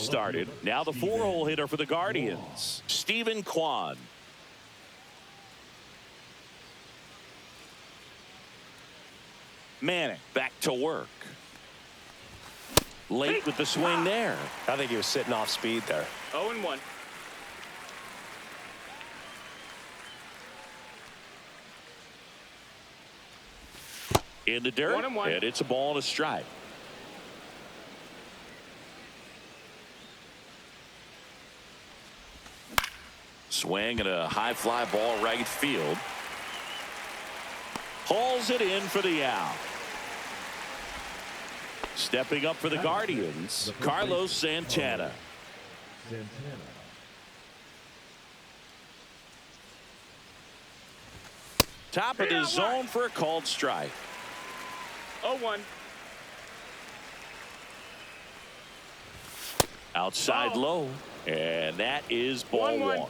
started. Now the 4-hole hitter for the Guardians, Stephen Kwan. Manning back to work. Late with the swing there. I think he was sitting off speed there. 0-1. In the dirt, 1-1. and it's a ball and a strike. Swing and a high fly ball right field. Hauls it in for the out. Stepping up for the Guardians, Carlos Santana. Top of the zone for a called strike. 0-1. Outside low, and that is ball 1-1. one.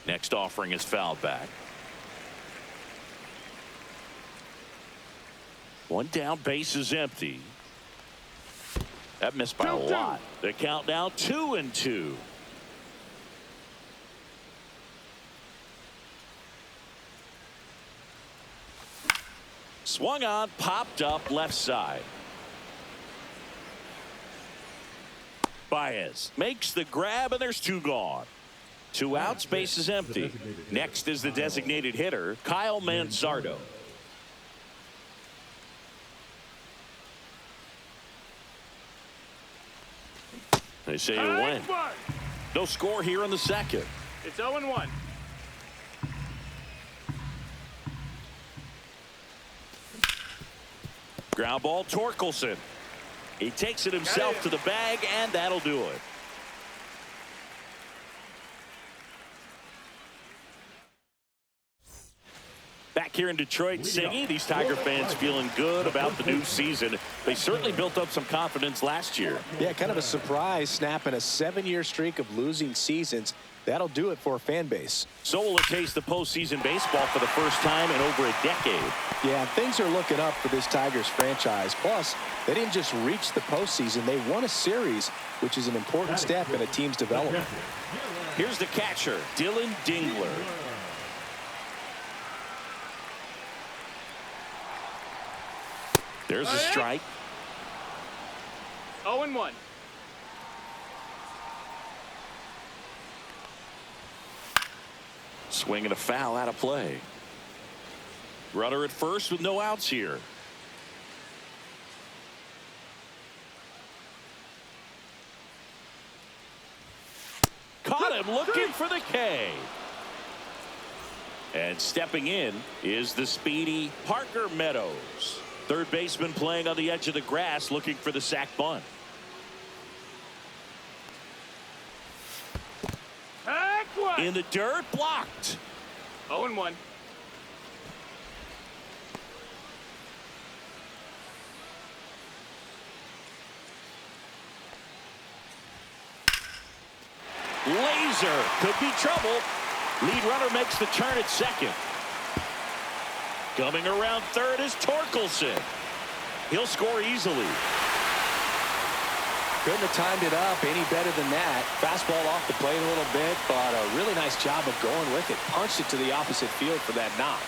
Next offering is fouled back. One down, base is empty. That missed by a lot. The count now 2-2. Swung on, popped up left side. Baez makes the grab, and there's two gone. 2 outs, base is empty. Next is the designated hitter, Kyle Manzardo. They say you win. No score here in the second. It's 0-1. Ground ball, Torkelson. He takes it himself to the bag, and that'll do it. Back here in Detroit, Siggy, these Tiger fans feeling good about the new season. They certainly built up some confidence last year. Yeah, kind of a surprise, snapping a 7-year streak of losing seasons. That'll do it for a fan base. So will it taste the postseason baseball for the first time in over a decade. Yeah, things are looking up for this Tigers franchise. Plus, they didn't just reach the postseason. They won a series, which is an important step in a team's development. Here's the catcher, Dylan Dingler. There's a strike. 0-1. Swing and a foul out of play. Runner at first with no outs here. Caught him looking for the K. And stepping in is the speedy Parker Meadows. Third baseman playing on the edge of the grass, looking for the sac bunt. In the dirt, blocked. 0-1. Laser could be trouble. Lead runner makes the turn at second. Coming around third is Torkelson. He'll score easily. Couldn't have timed it up any better than that. Fastball off the plate a little bit, but a really nice job of going with it. Punched it to the opposite field for that knock.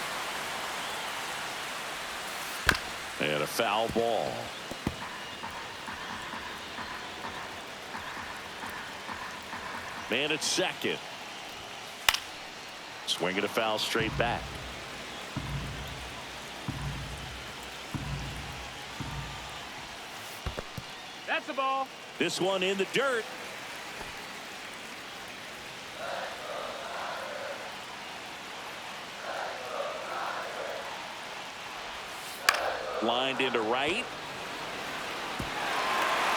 And a foul ball. Man at second. Swinging a foul straight back. That's the ball. This one in the dirt. Lined into right.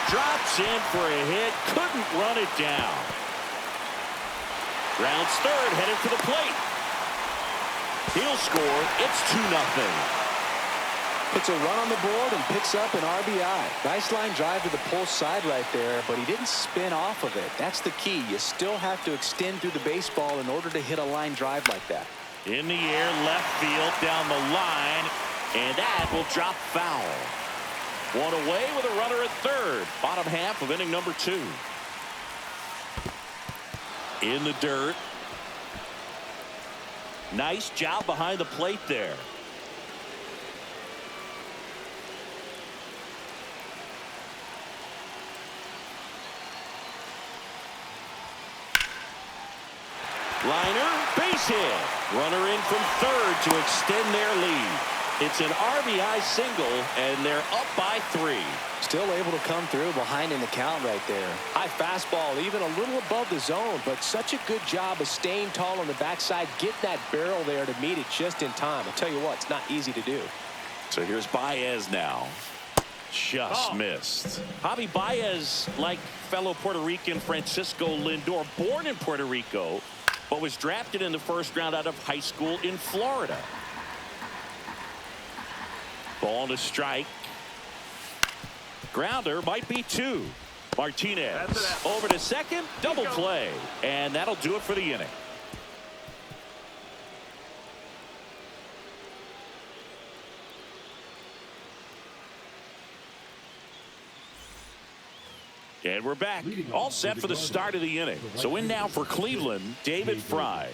Drops in for a hit. Couldn't run it down. Rounds third, headed for the plate. He'll score. It's 2-0. Puts a run on the board and picks up an RBI. Nice line drive to the pull side right there, but he didn't spin off of it. That's the key. You still have to extend through the baseball in order to hit a line drive like that. In the air, left field, down the line, and that will drop foul. One away with a runner at third. Bottom half of inning number 2. In the dirt. Nice job behind the plate there. Liner, base hit. Runner in from third to extend their lead. It's an RBI single, and they're up by 3. Still able to come through behind in the count right there. High fastball, even a little above the zone, but such a good job of staying tall on the backside, getting that barrel there to meet it just in time. I'll tell you what, it's not easy to do. So here's Baez now. Just missed. Javi Baez, like fellow Puerto Rican Francisco Lindor, born in Puerto Rico, but was drafted in the first round out of high school in Florida. Ball to strike. Grounder might be 2. Martinez over to second. Double play. And that'll do it for the inning. And we're back. All set for the start of the inning. So in now for Cleveland, David Fry.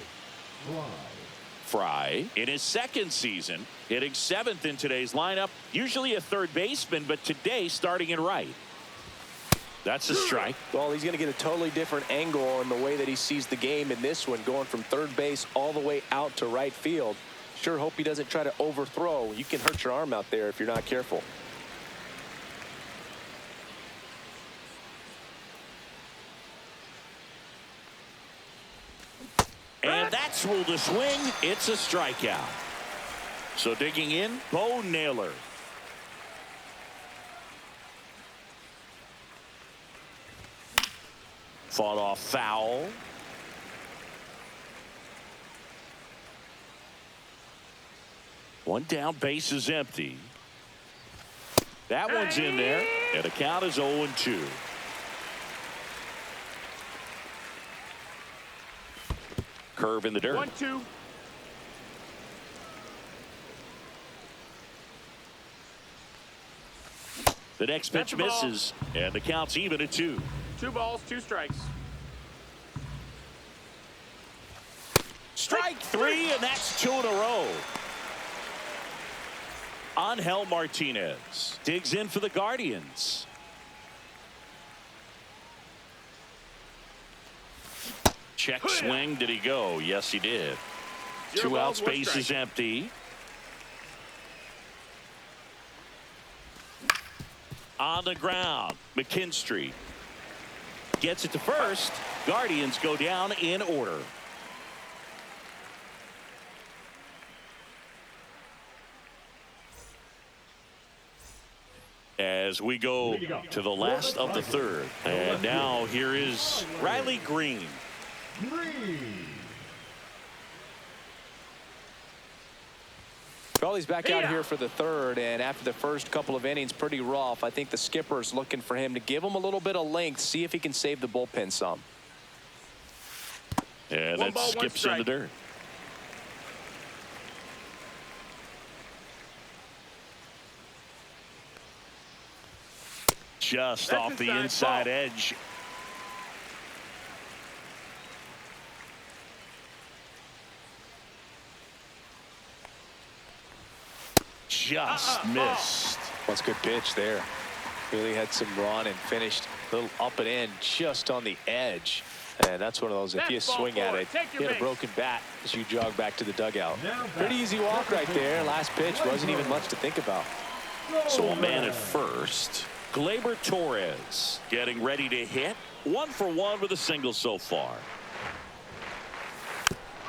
Fry in his second season, hitting 7th in today's lineup. Usually a third baseman, but today starting in right. That's a strike. Well, he's going to get a totally different angle in the way that he sees the game in this one, going from third base all the way out to right field. Sure hope he doesn't try to overthrow. You can hurt your arm out there if you're not careful. And that's ruled a swing. It's a strikeout. So digging in, Bo Naylor. Fought off foul. One down, base is empty. That one's in there, and the count is 0-2. Curve in the dirt. 1-2. The next pitch misses, and the count's even at 2. 2 balls, 2 strikes. Strike 3, and that's 2 in a row. Angel Martinez digs in for the Guardians. Check swing. Did he go? Yes, he did. 2 outs, base is empty. On the ground, McKinstry gets it to first. Guardians go down in order. As we go to the last of the third. And now here is Riley Green. Well, he's back out here for the third, and after the first couple of innings, pretty rough. I think the skipper's looking for him to give him a little bit of length, see if he can save the bullpen some. And that skips in the dirt. Just off the inside edge. Just missed. That's a good pitch there. Really had some run and finished a little up and in just on the edge. And that's one of those, if you swing at it, hit a broken bat as you jog back to the dugout. Pretty easy walk right there. Last pitch wasn't even much to think about. So a man at first. Gleyber Torres getting ready to hit. 1 for 1 with a single so far.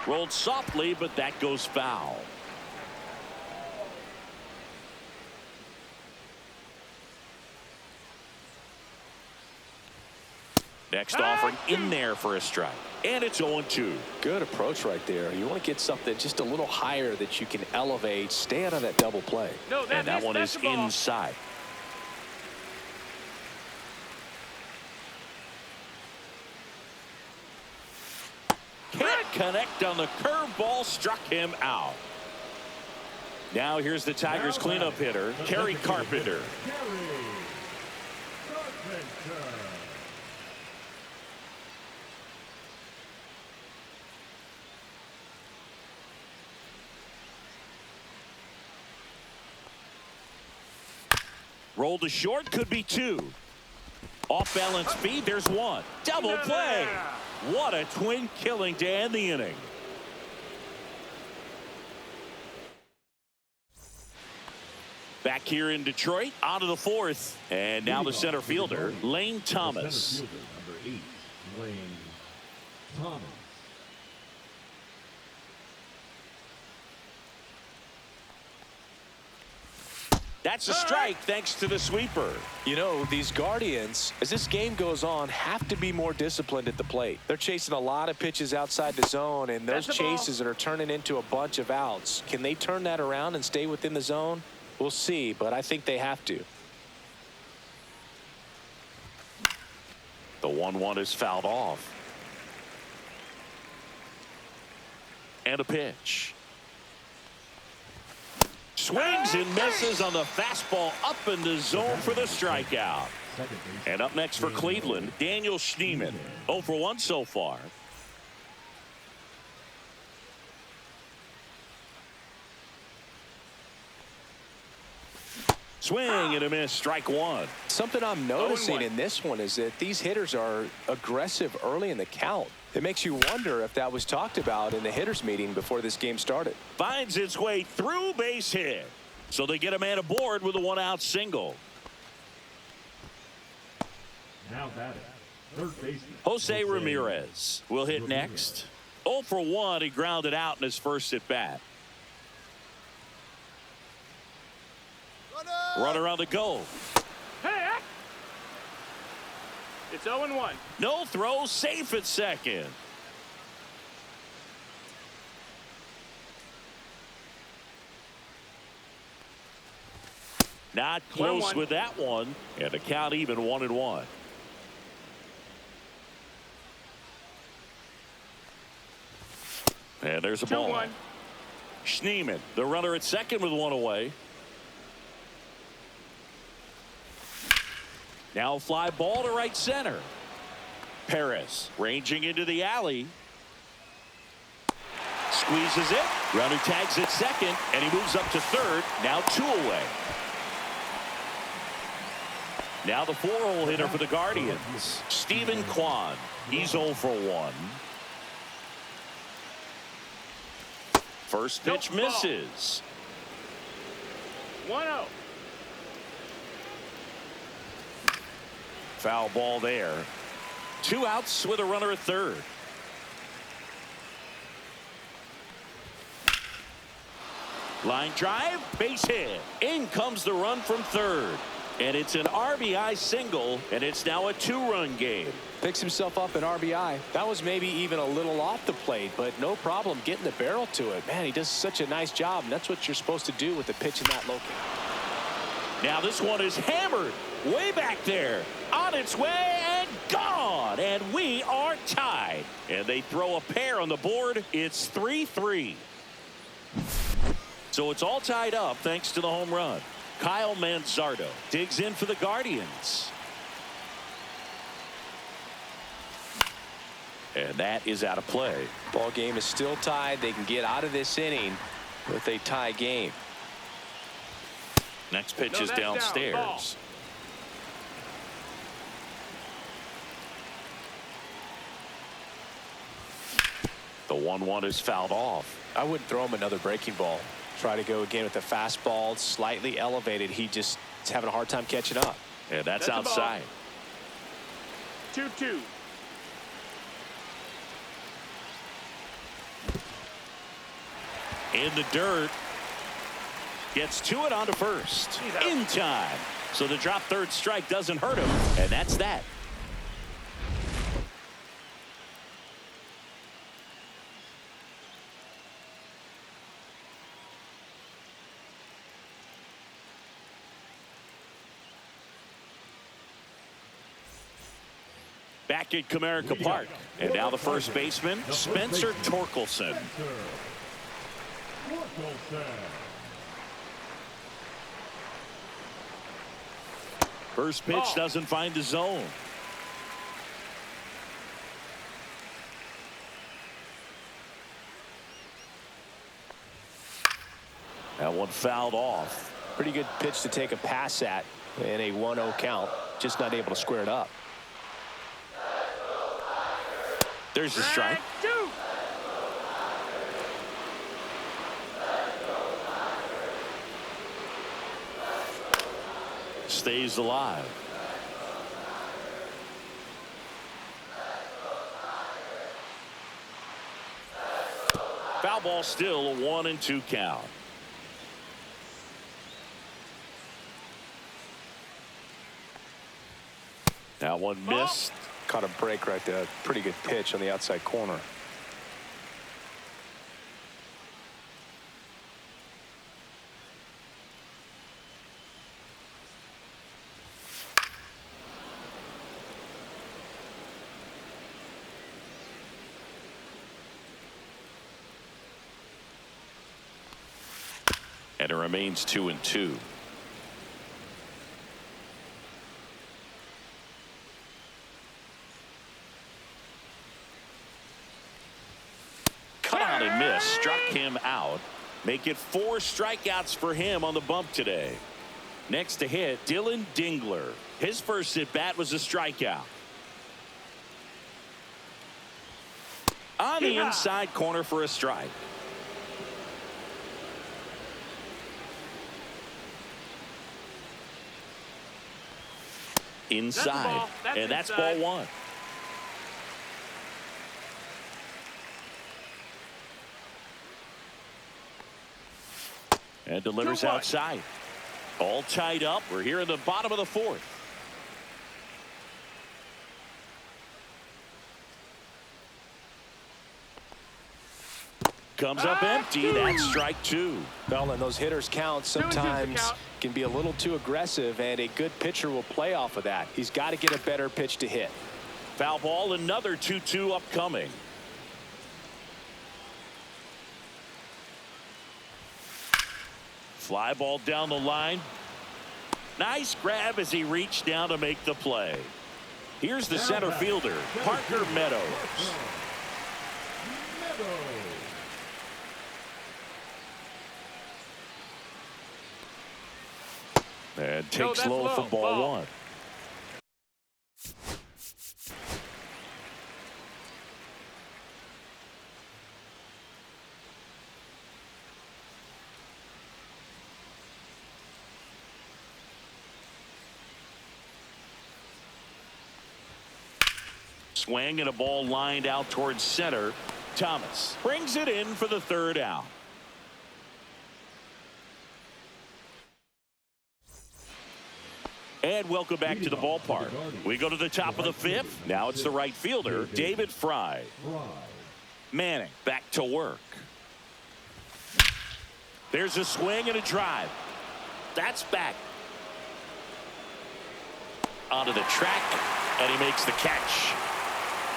Rolled softly, but that goes foul. Next offering in there for a strike. And it's 0-2. Good approach right there. You want to get something just a little higher that you can elevate. Stay out of that double play. No, and that one is inside. Can't connect on the curveball, struck him out. Now here's the Tigers cleanup hitter, Kerry Carpenter. Roll to short, could be two. Off balance feed, there's one. Double play. What a twin killing to end the inning. Back here in Detroit, on to the fourth. And now the center fielder, Lane Thomas. Number 8, Lane Thomas. That's a strike thanks to the sweeper. You know, these Guardians, as this game goes on, have to be more disciplined at the plate. They're chasing a lot of pitches outside the zone, and those chases are turning into a bunch of outs. Can they turn that around and stay within the zone? We'll see, but I think they have to. The 1-1 is fouled off. And a pitch. Swings and misses on the fastball up in the zone for the strikeout. And up next for Cleveland, Daniel Schneemann. 0 for 1 so far. Swing and a miss, strike one. Something I'm noticing in this one is that these hitters are aggressive early in the count. It makes you wonder if that was talked about in the hitters meeting before this game started. Finds its way through, base hit. So they get a man aboard with a 1-out single. Now batting, third baseman Jose Ramirez will hit next. 0 for 1, he grounded out in his first at bat. Runner on the go. Hey! It's 0-1. No throw, safe at second. Not close 1-1. with that one, and the count even 1-1. And there's a ball. 2-1. Schneemann, the runner at second with one away. Now fly ball to right center. Perez ranging into the alley. Squeezes it. Runner tags at second, and he moves up to third. Now 2 away. Now the 4-hole hitter for the Guardians, Stephen Kwan. He's 0 for 1. First pitch misses. 1-0. Foul ball there. 2 outs with a runner at third. Line drive, base hit. In comes the run from third. And it's an RBI single, and it's now a 2-run game. Picks himself up an RBI. That was maybe even a little off the plate, but no problem getting the barrel to it. Man, he does such a nice job, and that's what you're supposed to do with the pitch in that locale. Now this one is hammered way back there. On its way and gone. And we are tied. And they throw a pair on the board. It's 3-3. So it's all tied up thanks to the home run. Kyle Manzardo digs in for the Guardians. And that is out of play. Ball game is still tied. They can get out of this inning with a tie game. Next pitch No, is that's down. downstairs. Ball. The 1-1 is fouled off. I wouldn't throw him another breaking ball. Try to go again with the fastball, slightly elevated. He just is having a hard time catching up. And that's That's a ball. outside. 2-2. In the dirt. Gets to it onto first. In time. So the drop third strike doesn't hurt him. And that's that. Back at Comerica Park. And now the first baseman, Spencer Torkelson. First pitch doesn't find the zone. That one fouled off. Pretty good pitch to take a pass at in a 1-0 count. Just not able to square it up. There's the strike. Two. Stays alive. Foul ball, still a 1-2 count. That one missed. Caught a break right there. Pretty good pitch on the outside corner. And it remains 2-2. Cut out and missed. Struck him out. Make it 4 strikeouts for him on the bump today. Next to hit, Dylan Dingler. His first at bat was a strikeout. On the inside corner for a strike. Inside. And that's ball 1. And delivers outside. All tied up. We're here in the bottom of the 4th. Comes up empty. That's strike 2. Well, and those hitters count sometimes can be a little too aggressive, and a good pitcher will play off of that. He's got to get a better pitch to hit. Foul ball, another 2-2 upcoming. Fly ball down the line. Nice grab as he reached down to make the play. Here's the center fielder, Parker Meadows. And takes low for ball 1. Swing and a ball lined out towards center. Thomas brings it in for the 3rd out. And welcome back to the ballpark. We go to the top of the 5th. Now it's the right fielder, David Fry. Manning back to work. There's a swing and a drive. That's back. Onto the track, and he makes the catch.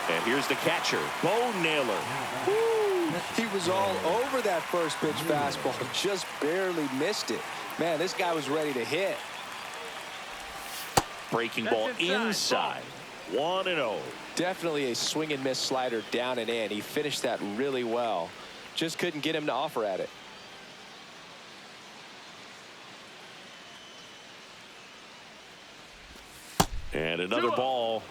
And here's the catcher, Bo Naylor. Woo! He was all over that first pitch fastball, just barely missed it. Man, this guy was ready to hit. Breaking ball inside. 1-0. Definitely a swing and miss slider down and in. He finished that really well. Just couldn't get him to offer at it. And another ball.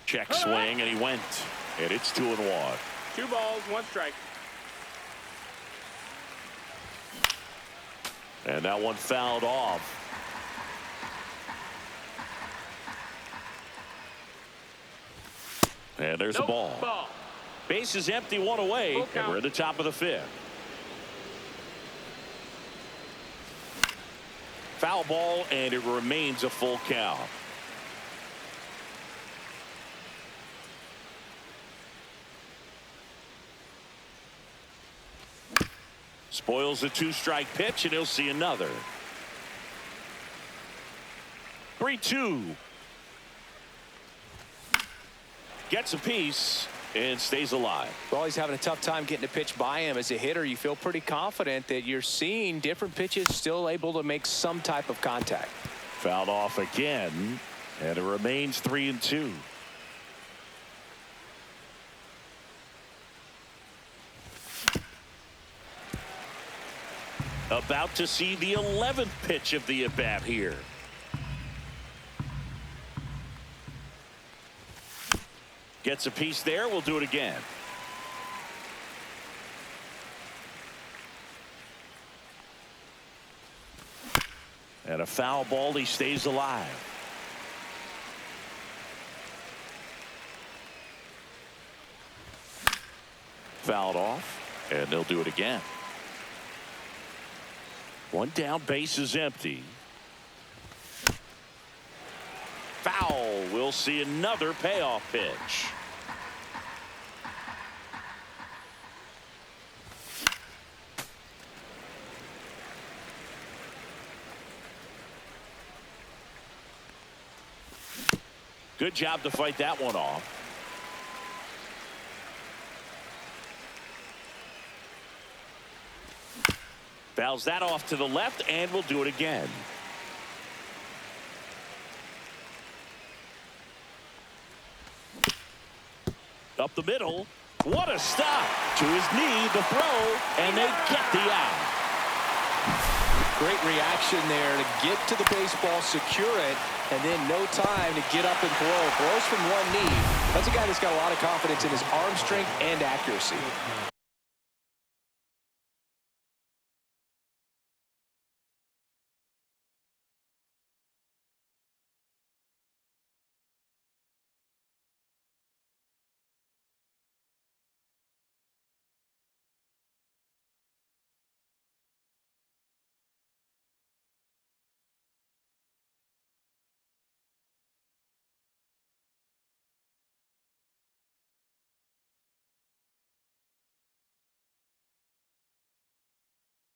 Check swing, and he went. And it's 2-1. 2 balls, 1 strike. And that one fouled off. And there's the ball. Base is empty, 1 away, and we're at the top of the 5th. Foul ball, and it remains a full count. Spoils the 2-strike pitch, and he'll see another. 3-2. Gets a piece. and stays alive. Well, he's having a tough time getting a pitch by him. As a hitter, you feel pretty confident that you're seeing different pitches still able to make some type of contact. Fouled off again, and it remains 3-2. About to see the 11th pitch of the at-bat here. Gets a piece there. We'll do it again. And a foul ball. He stays alive. Fouled off, and they'll do it again. One down, base is empty. Foul. We'll see another payoff pitch. Good job to fight that one off. Fouls that off to the left, and we'll do it again. Up the middle. What a stop. To his knee, the throw, and they get the out. Great reaction there to get to the baseball, secure it, and then no time to get up and throw. Throws from one knee. That's a guy that's got a lot of confidence in his arm strength and accuracy.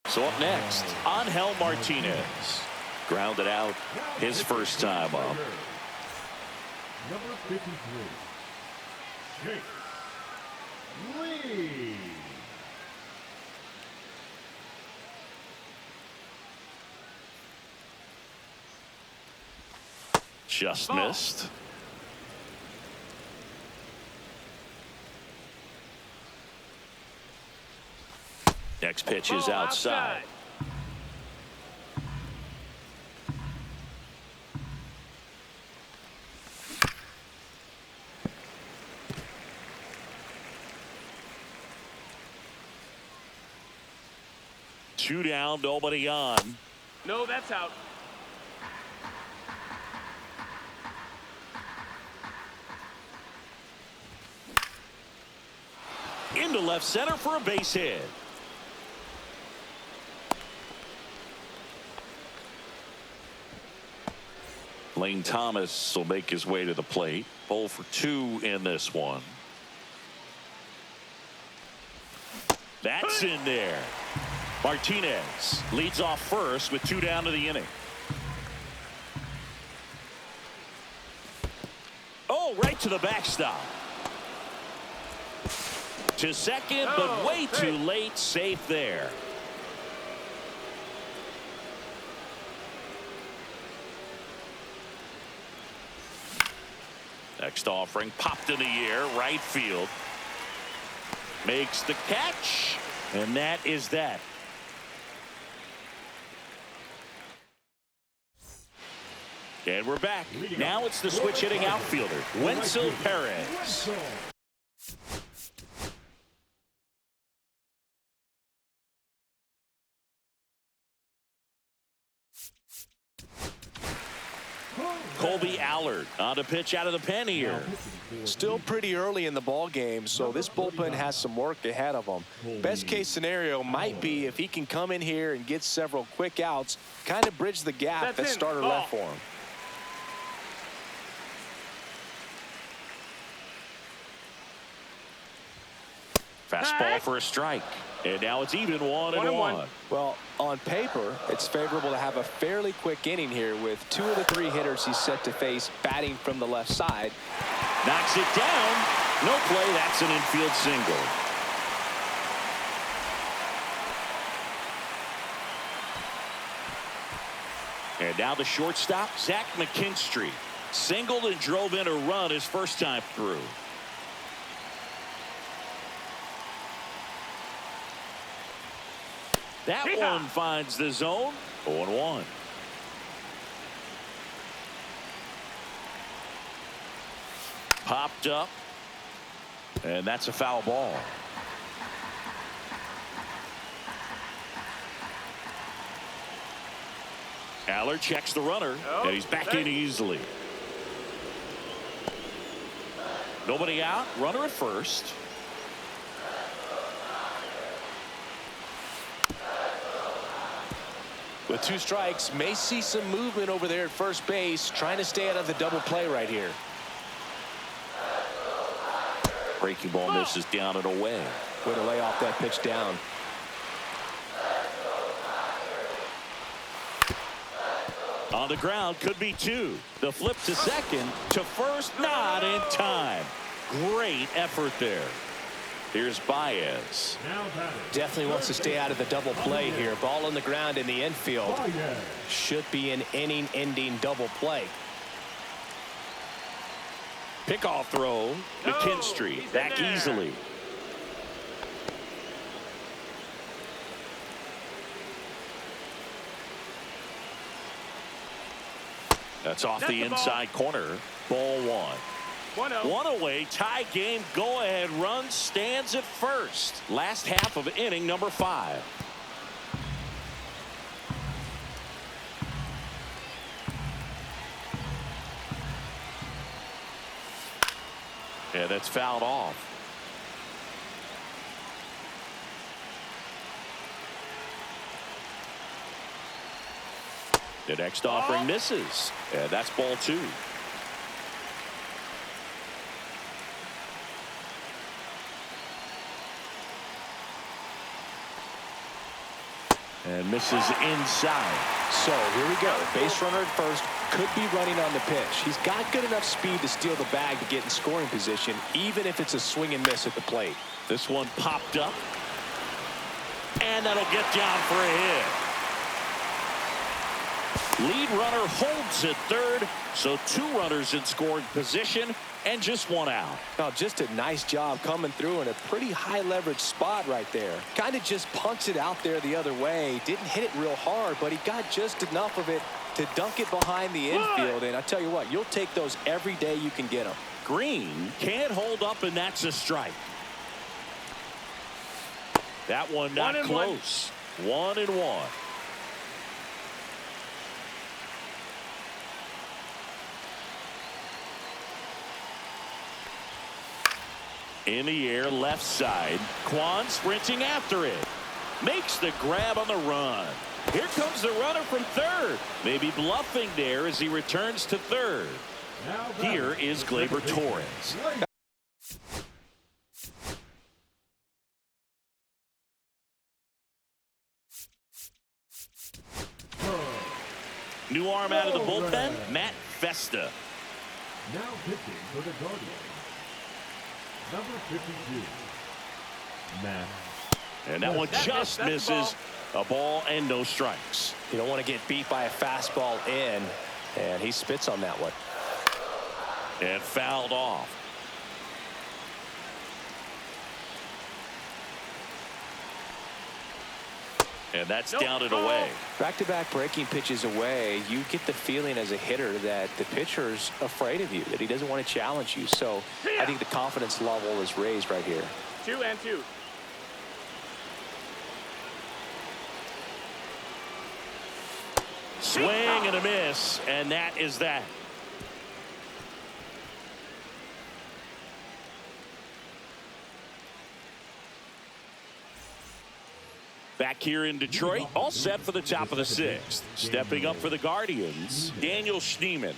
So up next, Angel Martinez. Grounded out his first time up. Number 53, Chase Lee. Just missed. Next pitch is outside. Two down, nobody on. No, that's out. Into left center for a base hit. Lane Thomas will make his way to the plate. 0 for 2 in this one. That's in there. Martinez leads off first with 2 down to the inning. Oh, right to the backstop. To second, but way too late. Safe there. Next offering popped in the air, right field. Makes the catch, and that is that. And we're back. Now it's the switch hitting outfielder, Wenzel Perez. Colby Allard on to pitch out of the pen here. Still pretty early in the ball game, so this bullpen has some work ahead of them. Best case scenario might be if he can come in here and get several quick outs, kind of bridge the gap that starter left for him. Fastball for a strike. And now it's even 1-1. Well, on paper, it's favorable to have a fairly quick inning here with 2 of the 3 hitters he's set to face batting from the left side. Knocks it down. No play. That's an infield single. And now the shortstop, Zach McKinstry. Singled and drove in a run his first time through. That one finds the zone. 0-1. Popped up. And that's a foul ball. Aller checks the runner, and he's back in easily. Nobody out. Runner at first. With 2 strikes, may see some movement over there at first base, trying to stay out of the double play right here. Breaking ball misses down and away. Way to lay off that pitch down. On the ground, could be 2. The flip to second, to first, not in time. Great effort there. Here's Baez. Definitely wants to stay out of the double play here. Ball on the ground in the infield. Should be an inning-ending double play. Pickoff throw. McKinstry back easily. That's off the inside corner. Ball 1. 1-0. 1 away, tie game, go ahead run stands at first. Last half of inning number 5. Yeah, that's fouled off. The next offering misses. And that's ball 2. And misses inside. So here we go. Base runner at first, could be running on the pitch. He's got good enough speed to steal the bag to get in scoring position, even if it's a swing and miss at the plate. This one popped up. And that'll get down for a hit. Lead runner holds at third, so 2 runners in scoring position and just 1 out. Now, just a nice job coming through in a pretty high leverage spot right there. Kind of just punts it out there the other way. Didn't hit it real hard, but he got just enough of it to dunk it behind the infield. And I tell you what, you'll take those every day you can get them. Green can't hold up, and that's a strike. That one not close. 1-1. In the air, left side. Kwan sprinting after it. Makes the grab on the run. Here comes the runner from third. Maybe bluffing there as he returns to third. Here is Gleyber Torres. New arm out of the bullpen, Matt Festa. Now pitching for the Guardians, number 52, Matt. And that one just misses. A ball and no strikes. You don't want to get beat by a fastball in, and he spits on that one. And fouled off. And that's down and away. Back-to-back breaking pitches away, you get the feeling as a hitter that the pitcher's afraid of you, that he doesn't want to challenge you. So I think the confidence level is raised right here. 2-2. Swing and a miss, and that is that. Back here in Detroit, all set for the top of the 6th. Stepping up for the Guardians, Daniel Schneemann.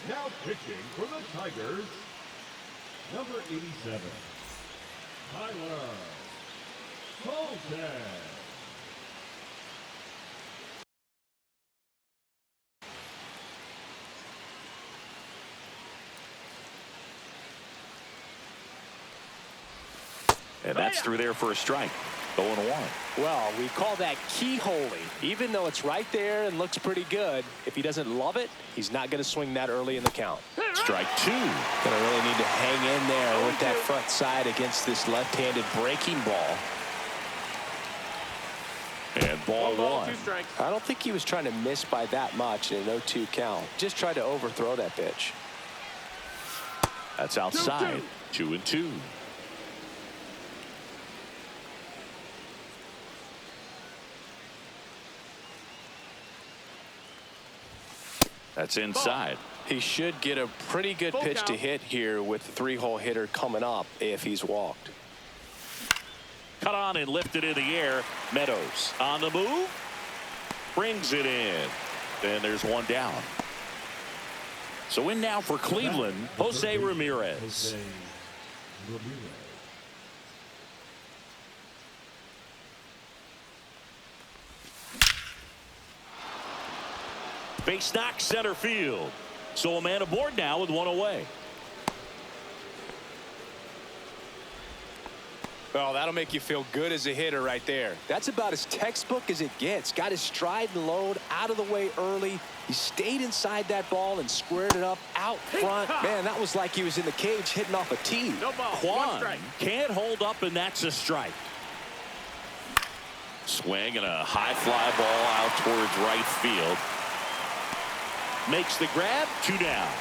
Now pitching for the Tigers, number 87, Tyler Colton. And that's through there for a strike. 0-1. Well, we call that keyholing. Even though it's right there and looks pretty good, if he doesn't love it, he's not going to swing that early in the count. Strike 2. Going to really need to hang in there with that front side against this left-handed breaking ball. And ball 1. 2 strikes. I don't think he was trying to miss by that much in an 0-2 count. Just tried to overthrow that pitch. That's outside. 2-2. That's inside. He should get a pretty good pitch to hit here with the 3-hole hitter coming up if he's walked. Cut on and lifted in the air. Meadows on the move. Brings it in. Then there's one down. So in now for Cleveland, Jose Ramirez. Jose Ramirez. Base knock center field. So a man aboard now with 1 away. Well, that'll make you feel good as a hitter right there. That's about as textbook as it gets. Got his stride and load out of the way early. He stayed inside that ball and squared it up out front. Man, that was like he was in the cage hitting off a tee. No ball. 1 Quan strike. can't hold up, and that's a strike. Swing and a high fly ball out towards right field. Makes the grab. 2 down.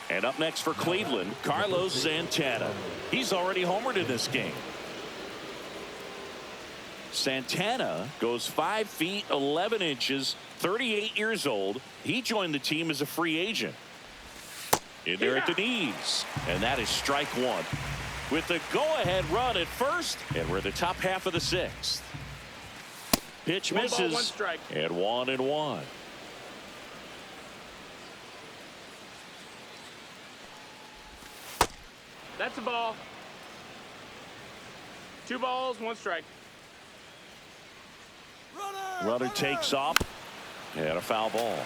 And up next for Cleveland, Carlos Santana. He's already homered in this game. Santana goes 5 feet 11 inches, 38 years old. He joined the team as a free agent. In there at the knees, and that is strike 1. With the go-ahead run at first, and we're in the top half of the 6th. Pitch 1 misses, ball, 1 strike. and 1-1. That's a ball. 2 balls, 1 strike. Runner takes off, and a foul ball.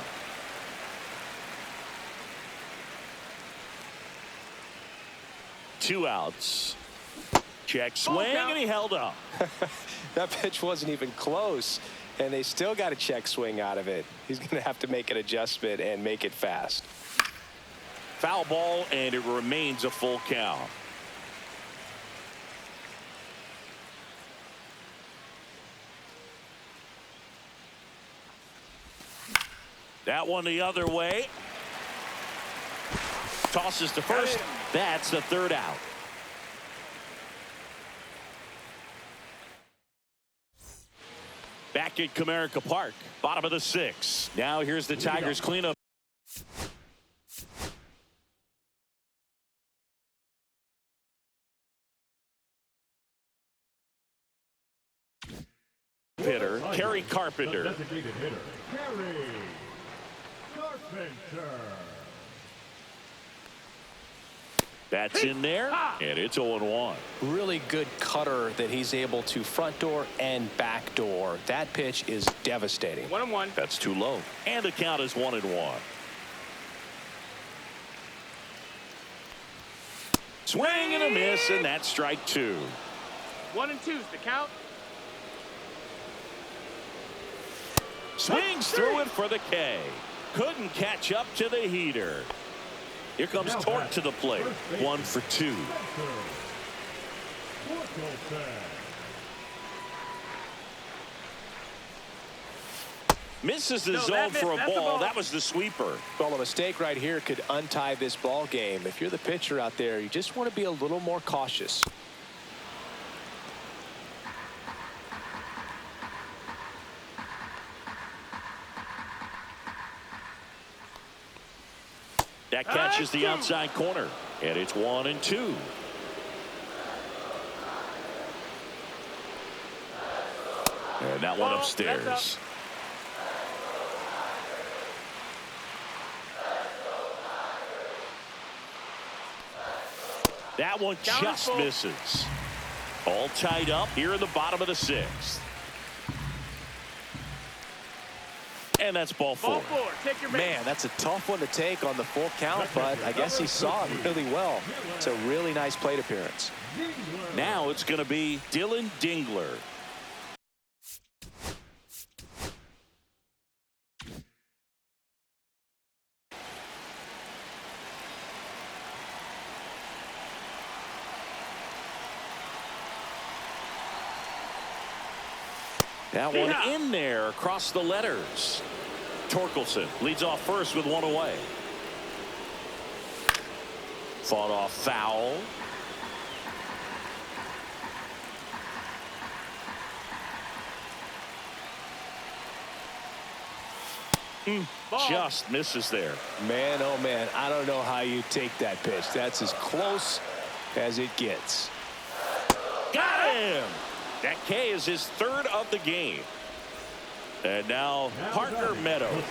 Two outs. Check swing, and he held up. That pitch wasn't even close, and they still got a check swing out of it. He's going to have to make an adjustment and make it fast. Foul ball, and it remains a full count. That one the other way. Tosses to first. That's the 3rd out. Back at Comerica Park, bottom of the 6th. Now here's the Tigers cleanup. Hitter, Kerry Carpenter. Designated hitter, Kerry Carpenter. That's in there, and it's 0-1. Really good cutter that he's able to front door and back door. That pitch is devastating. 1-1. That's too low, and the count is 1-1. Swing and a miss, and that's strike 2. 1-2's the count. Swings through it for the K. Couldn't catch up to the heater. Here comes Torque to the plate. 1 for 2. Misses the zone for a ball. That was the sweeper. Well, a mistake right here could untie this ball game. If you're the pitcher out there, you just want to be a little more cautious. That catches the outside corner, and it's 1-2. And that one upstairs. That one just misses. All tied up here in the bottom of the 6th. And that's ball 4. Ball 4. Take your Man, that's a tough one to take on the full count, but I guess he saw it really well. It's a really nice plate appearance. Now it's going to be Dylan Dingler. That one in there across the letters. Torkelson leads off first with one away. Fought off foul. Just misses there. Man, oh man, I don't know how you take that pitch. That's as close as it gets. Got him! That K is his 3rd of the game. And now Parker Meadows.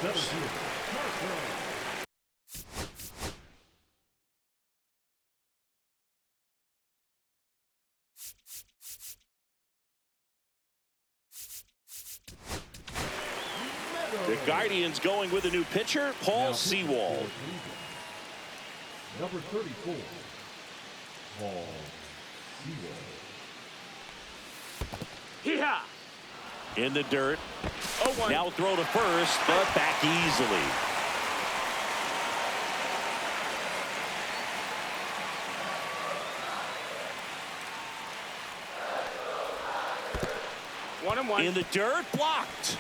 The Guardians going with a new pitcher, Paul Sewald. Number 34, Paul Sewald. Hee-haw! In the dirt. 0-1. Now throw to first, but back easily. One and one. In the dirt, blocked.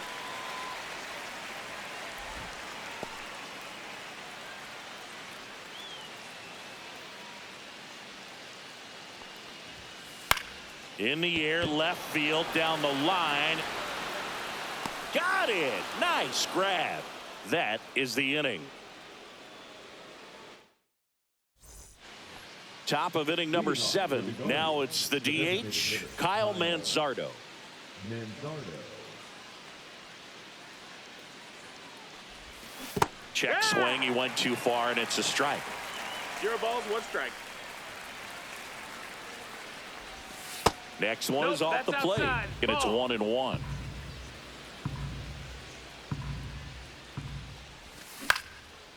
In the air, left field, down the line. Got it. Nice grab. That is the inning. Top of inning number 7. Now it's the DH, Kyle Manzardo. Check swing. He went too far, and it's a strike. 0 balls, 1 strike. Next one is off the plate, outside. and it's 1-1.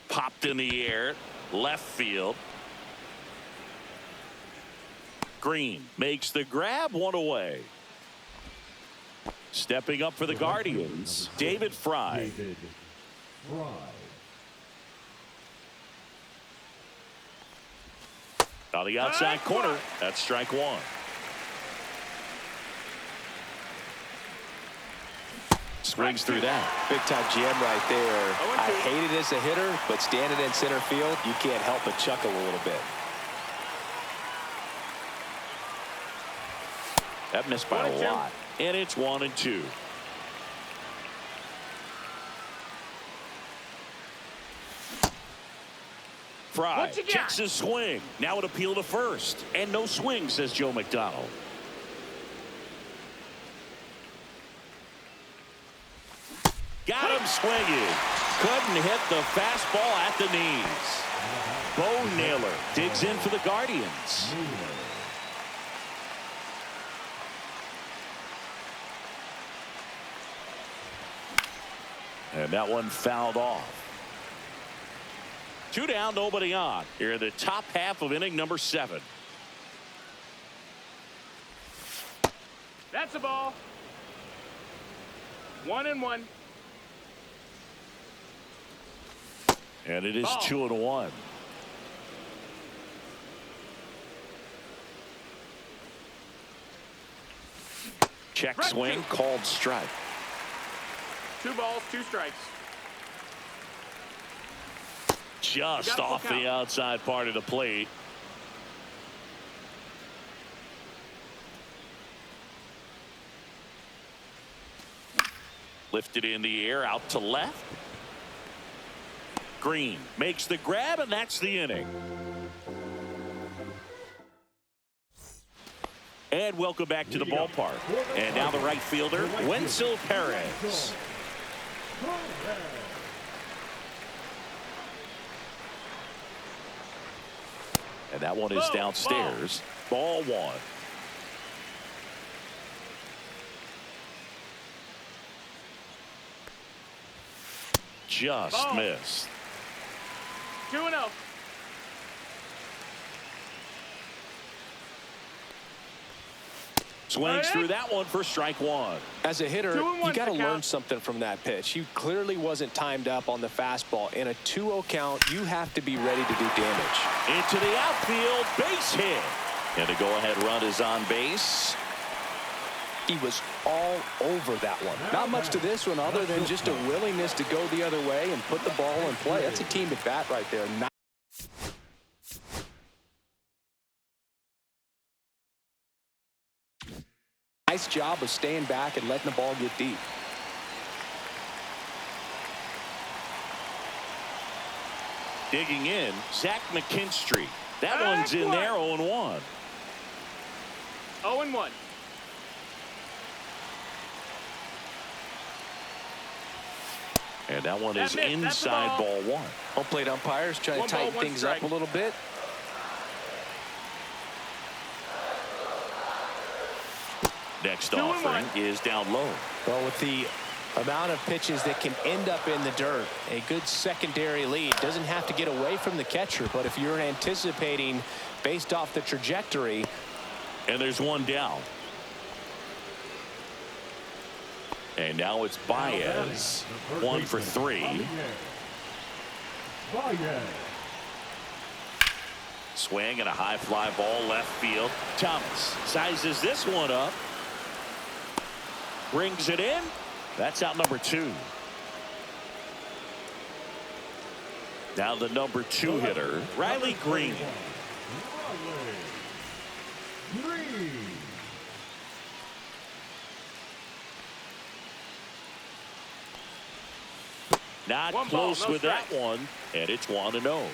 Popped in the air, left field. Green makes the grab, 1 away. Stepping up for the Guardians, David Fry. On the outside corner, that's strike 1. Swings through that. Big time jam right there. I hate it as a hitter, but standing in center field, you can't help but chuckle a little bit. That missed by a lot. And it's 1-2. Fry checks his swing. Now an appeal to first. And no swing, says Joe McDonald. Got him swinging. Couldn't hit the fastball at the knees. Bo Naylor digs in for the Guardians. And that one fouled off. 2 down, nobody on. Here in the top half of inning number 7. That's a ball. 1-1. And it is 2-1. Check swing, called strike. 2 balls, 2 strikes. Just off the outside part of the plate. Lifted in the air, out to left. Green makes the grab, and that's the inning. And welcome back to the ballpark. And now the right fielder, Wenzel Perez. And that one is downstairs. Ball one. Just missed. 2-0. Swings through that one for strike one. As a hitter, you got to learn something from that pitch. He clearly wasn't timed up on the fastball. In a 2-0 count, you have to be ready to do damage. Into the outfield, base hit. And the go-ahead run is on base. He was all over that one. Not much to this one other than just a willingness to go the other way and put the ball in play. That's a team at bat right there. Nice job of staying back and letting the ball get deep. Digging in, Zach McKinstry. That one's in there, 0-1. 0-1. And that one is inside ball one. Home plate umpires trying to tighten things up a little bit. Next offering is down low. Well, with the amount of pitches that can end up in the dirt, a good secondary lead doesn't have to get away from the catcher, but if you're anticipating based off the trajectory. And there's one down. And now it's Baez. 1 for 3. Swing and a high fly ball left field. Thomas sizes this one up. Brings it in. That's out number 2. Now the number 2 hitter, Riley Green. Not close with that one, and it's 1-0.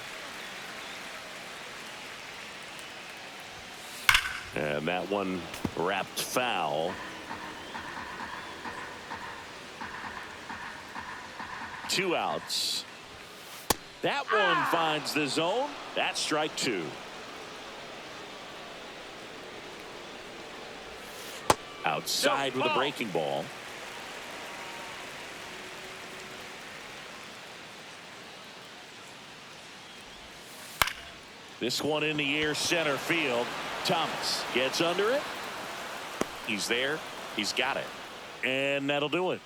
And that one wrapped foul. 2 outs. That one finds the zone. That's strike 2. Outside with a breaking ball. This one in the air, center field. Thomas gets under it. He's there. He's got it. And that'll do it.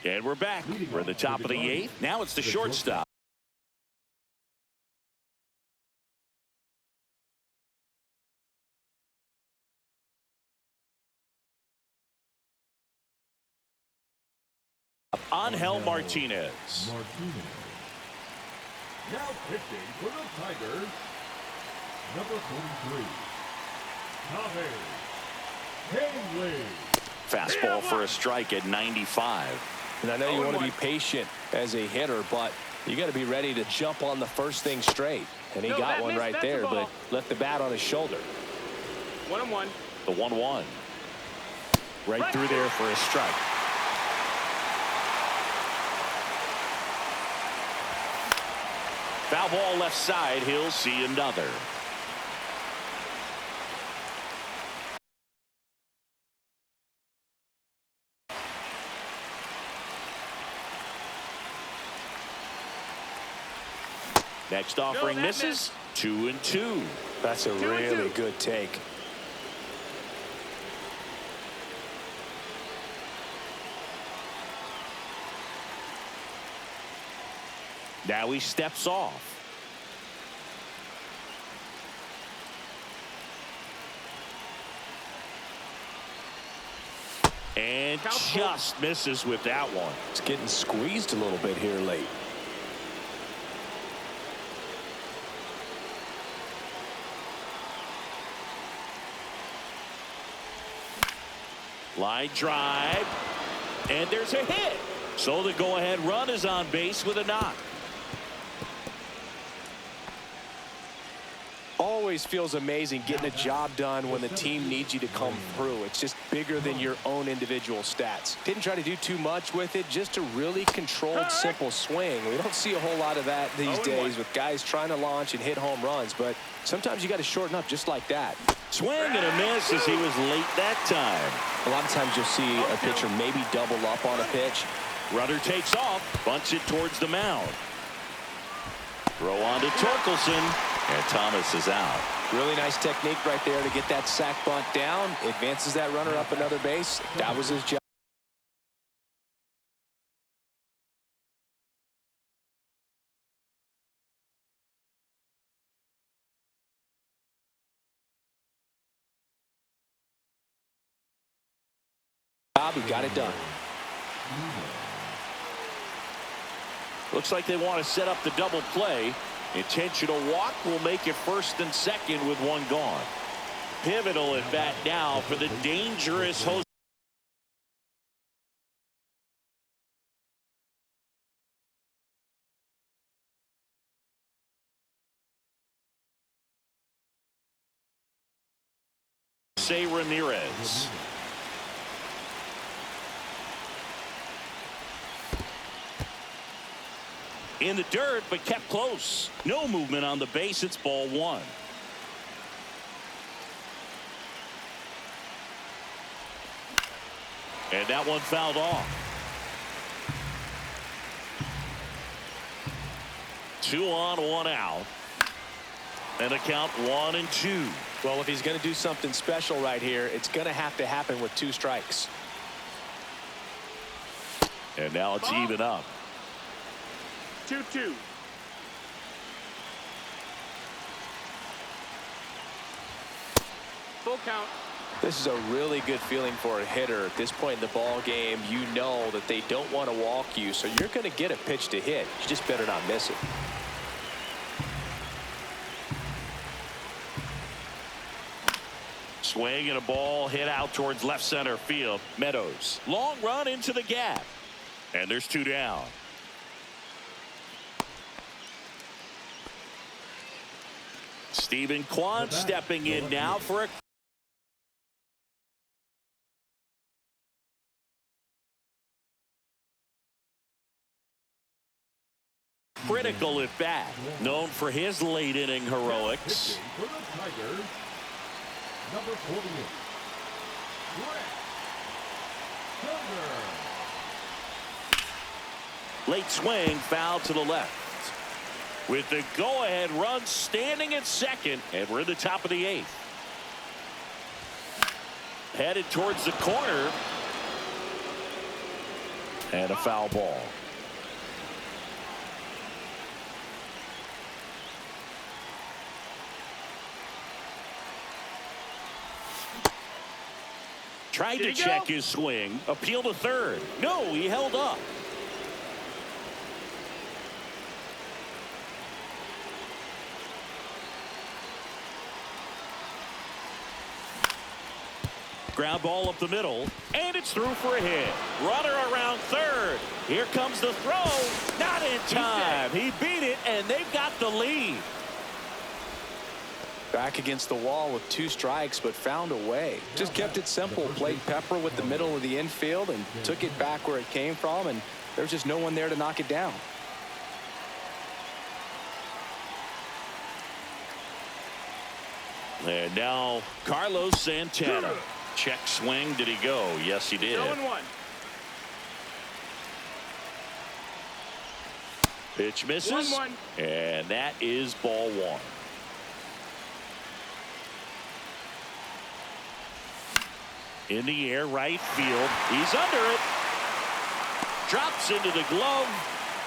And we're back. We're at the top of the 8th. Now it's the shortstop. Angel Martinez. Now pitching for the Tigers, number 23, Haley. Fastball for a strike at 95. And I know you want to be patient as a hitter, but you got to be ready to jump on the first thing straight. And he got one right there, but left the bat on his shoulder. 1-1. The 1-1. Right through there for a strike. Foul ball left side. He'll see another. Next offering misses. 2-2. That's a really good take. Now he steps off. And just misses with that one. It's getting squeezed a little bit here late. Line drive. And there's a hit. So the go-ahead run is on base with a knock. Always always feels amazing getting a job done when the team needs you to come through. It's just bigger than your own individual stats. Didn't try to do too much with it, just a really controlled, simple swing. We don't see a whole lot of that these days with guys trying to launch and hit home runs, but sometimes you got to shorten up just like that. Swing and a miss as he was late that time. A lot of times you'll see a pitcher maybe double up on a pitch. Runner takes off, bunts it towards the mound. Throw on to Torkelson, and Thomas is out. Really nice technique right there to get that sac bunt down. Advances that runner up another base. That was his job. He got it done. Looks like they want to set up the double play. Intentional walk will make it first and second with one gone. Pivotal at bat now for the dangerous Jose. Ramirez. In the dirt, but kept close. No movement on the base. It's ball one. And that one fouled off. 2 on, 1 out. And a count 1-2. Well, if he's going to do something special right here, it's going to have to happen with 2 strikes. And now it's even up. 2-2. Full count. This is a really good feeling for a hitter at this point in the ball game. You know that they don't want to walk you, so you're going to get a pitch to hit. You just better not miss it. Swing and a ball hit out towards left center field. Meadows. Long run into the gap. And there's 2 down. Steven Kwan stepping in now for a critical at bat. Known for his late inning heroics. For the Tigers, number 48, Gwynn. Late swing, foul to the left. With the go-ahead run standing at second, and we're in the top of the 8th. Headed towards the corner. And a foul ball. Tried to check his swing. Appeal to third. No, he held up. Ground ball up the middle, and it's through for a hit. Runner around third. Here comes the throw. Not in time. He beat it, and they've got the lead. Back against the wall with 2 strikes, but found a way. Just kept it simple. Played Pepper with the middle of the infield and took it back where it came from, and there's just no one there to knock it down. And now Carlos Santana. Check swing. Did he go? Yes, he did. 0-1. Pitch misses. 1-1. And that is ball 1. In the air, right field. He's under it. Drops into the glove.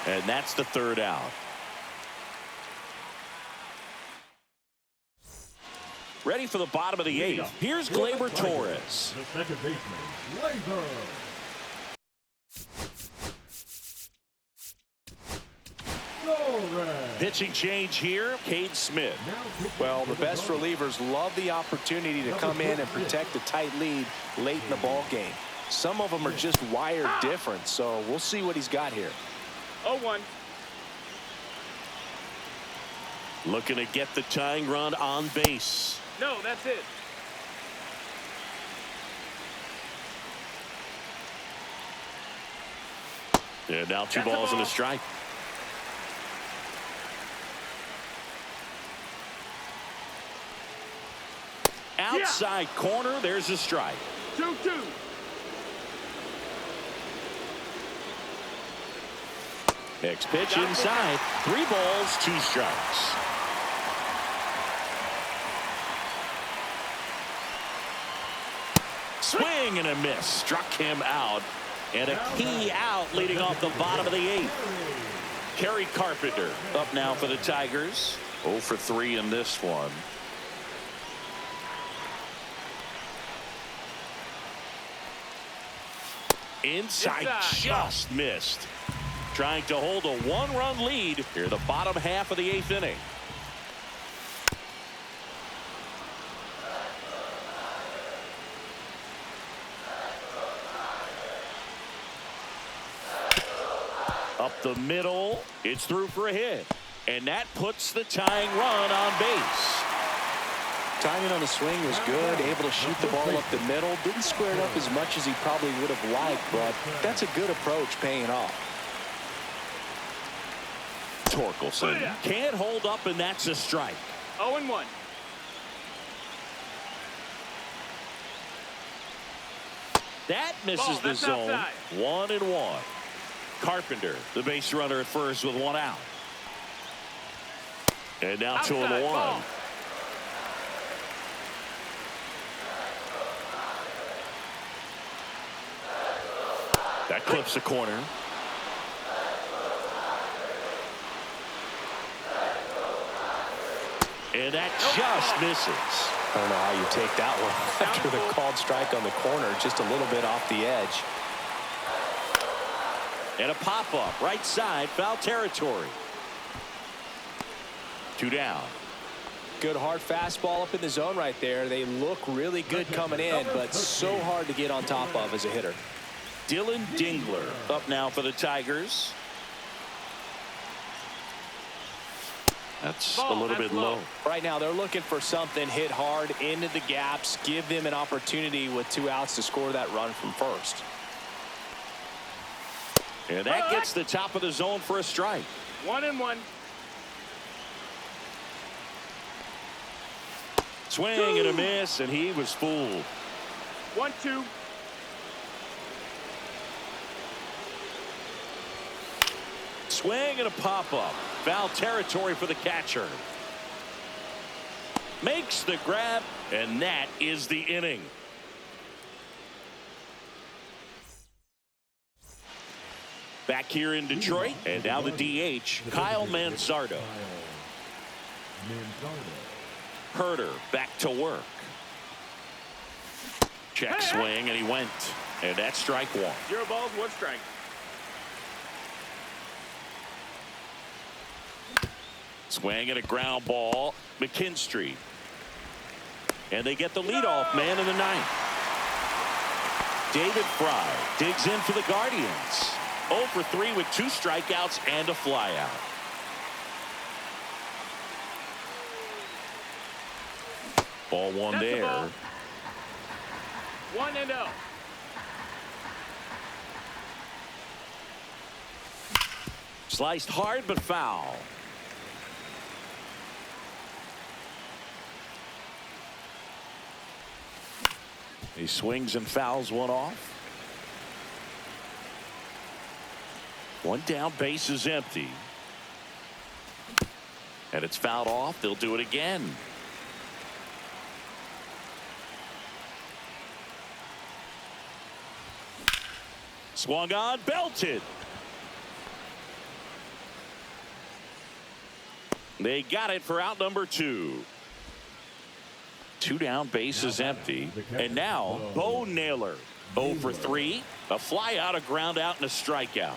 And that's the 3rd out. Ready for the bottom of the 8th. Here's Gleyber Torres. The second baseman, Gleyber. Pitching change here, Cade Smith. Well, the best relievers love the opportunity to come in and protect a tight lead late in the ball game. Some of them are just wired different, so we'll see what he's got here. 0-1. Looking to get the tying run on base. No, that's it. And now two That's a balls and a ball. strike. Outside corner, there's a strike. 2-2. Next pitch inside. 3 balls, 2 strikes. Swing and a miss. Struck him out. And a key out leading off the bottom of the 8th. Kerry Carpenter up now for the Tigers. 0 for 3 in this one. Inside, just missed. Trying to hold a 1-run lead here the bottom half of the 8th inning. Up the middle, it's through for a hit, and that puts the tying run on base. Timing on the swing was good, able to shoot the ball up the middle. Didn't square it up as much as he probably would have liked, but that's a good approach, paying off. Torkelson can't hold up, and that's a strike. 0-1. That misses the zone. Outside. 1-1. Carpenter, the base runner at first with 1 out. And now 2-1. Ball. That clips the corner. And that just misses. I don't know how you take that one after the called strike on the corner, just a little bit off the edge. And a pop-up right side, foul territory. 2 down. Good hard fastball up in the zone right there. They look really good coming in, but so hard to get on top of as a hitter. Dylan Dingler up now for the Tigers. That's a little bit low. Right now they're looking for something, hit hard into the gaps, give them an opportunity with 2 outs to score that run from first. And that gets the top of the zone for a strike. 1-1. Swing and a miss, and he was fooled. 1-2. Swing and a pop-up. Foul territory for the catcher. Makes the grab, and that is the inning. Back here in Detroit, and now the DH, Kyle Manzardo. Herder back to work. Check swing, and he went. And that's strike 1. 0 balls, 1 strike. Swing and a ground ball. McKinstry. And they get the leadoff man in the 9th. David Fry digs in for the Guardians. 0 for 3 with 2 strikeouts and a flyout. Ball 1 That's there. the ball. 1-0. Sliced hard but foul. He swings and fouls one off. 1 down, base is empty. And it's fouled off. They'll do it again. Swung on, belted. They got it for out number 2. 2 down, base is empty. And now Bo Naylor, 0 for 3, a fly out, a ground out, and a strikeout.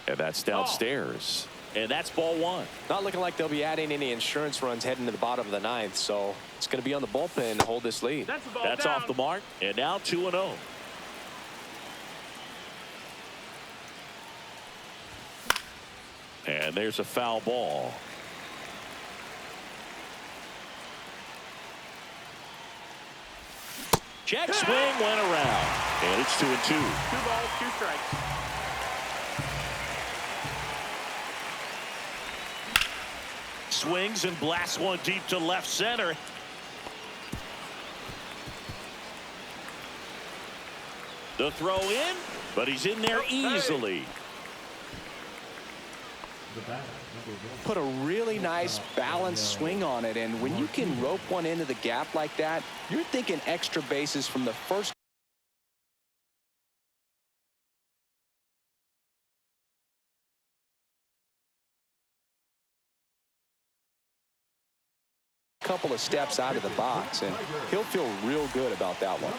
And that's downstairs. And that's ball 1. Not looking like they'll be adding any insurance runs heading to the bottom of the 9th, so it's going to be on the bullpen to hold this lead. That's off the mark. And now 2-0. And there's a foul ball. Check swing went around. And it's 2-2. 2 balls, 2 strikes. Swings and blasts one deep to left center. The throw in, but he's in there easily. Put a really nice balanced swing on it, and when you can rope one into the gap like that, you're thinking extra bases from the first couple of steps out of the box, and he'll feel real good about that one.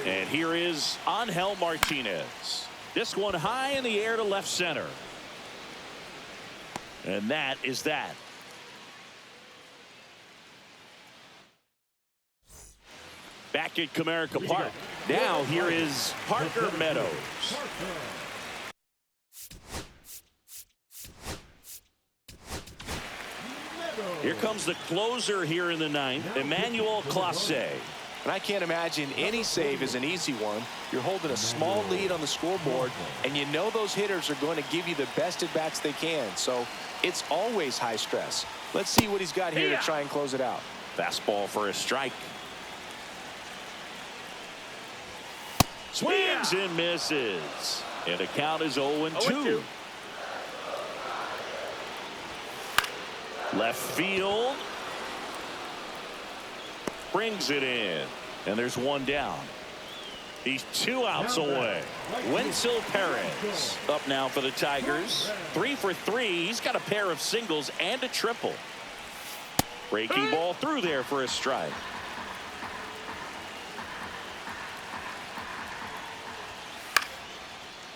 And here is Angel Martinez. This one high in the air to left center. And that is that. Back at Comerica Park. Now here is Parker Meadows. Here comes the closer here in the ninth, Emmanuel Clase. And I can't imagine any save is an easy one. You're holding a small lead on the scoreboard, and you know those hitters are going to give you the best at bats they can. So it's always high stress. Let's see what he's got here to try and close it out. Fastball for a strike. Swings and misses. And the count is 0-2. Left field. Brings it in. And there's one down. He's 2 outs away. Wenzel Perez up now for the Tigers. 3 for 3. He's got a pair of singles and a triple. Breaking ball through there for a strike.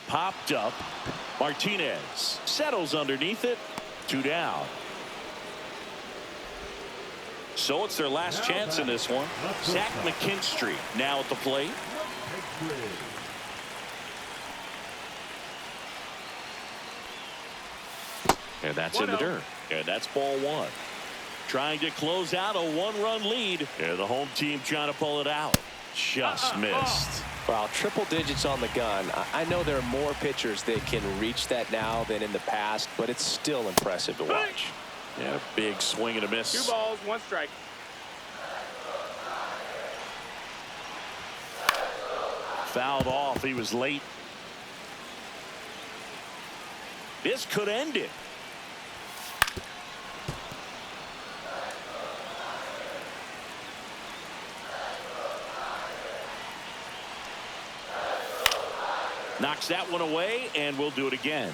Popped up. Martinez settles underneath it. 2 down. So it's their last chance in this one. Zach McKinstry now at the plate. And that's in the dirt. And that's ball 1. Trying to close out a 1-run lead. And the home team trying to pull it out. Just missed. Wow, triple digits on the gun. I know there are more pitchers that can reach that now than in the past, but it's still impressive to watch. Yeah, a big swing and a miss. 2 balls, 1 strike. Fouled off. He was late. This could end it. Knocks that one away, and we'll do it again.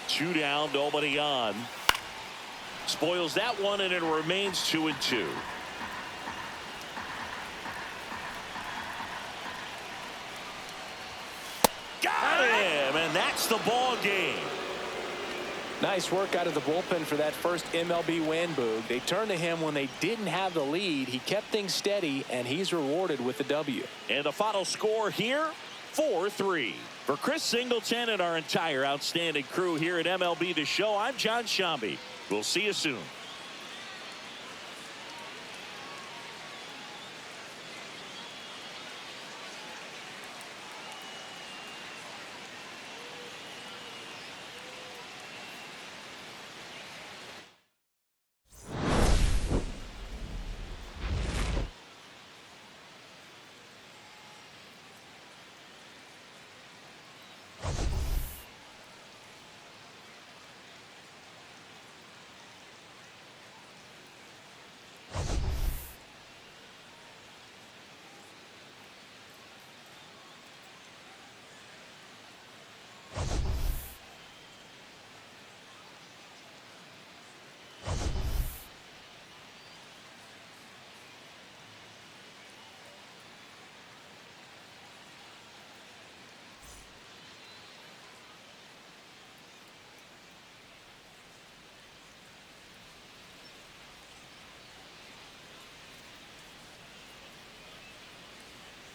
Two down, nobody on. Spoils that one, and it remains 2-2. Got him, and that's the ball game. Nice work out of the bullpen for that first MLB win, Boog. They turned to him when they didn't have the lead. He kept things steady, and he's rewarded with the W. And the final score here, 4-3. For Chris Singleton and our entire outstanding crew here at MLB The Show, I'm John Shambi. We'll see you soon.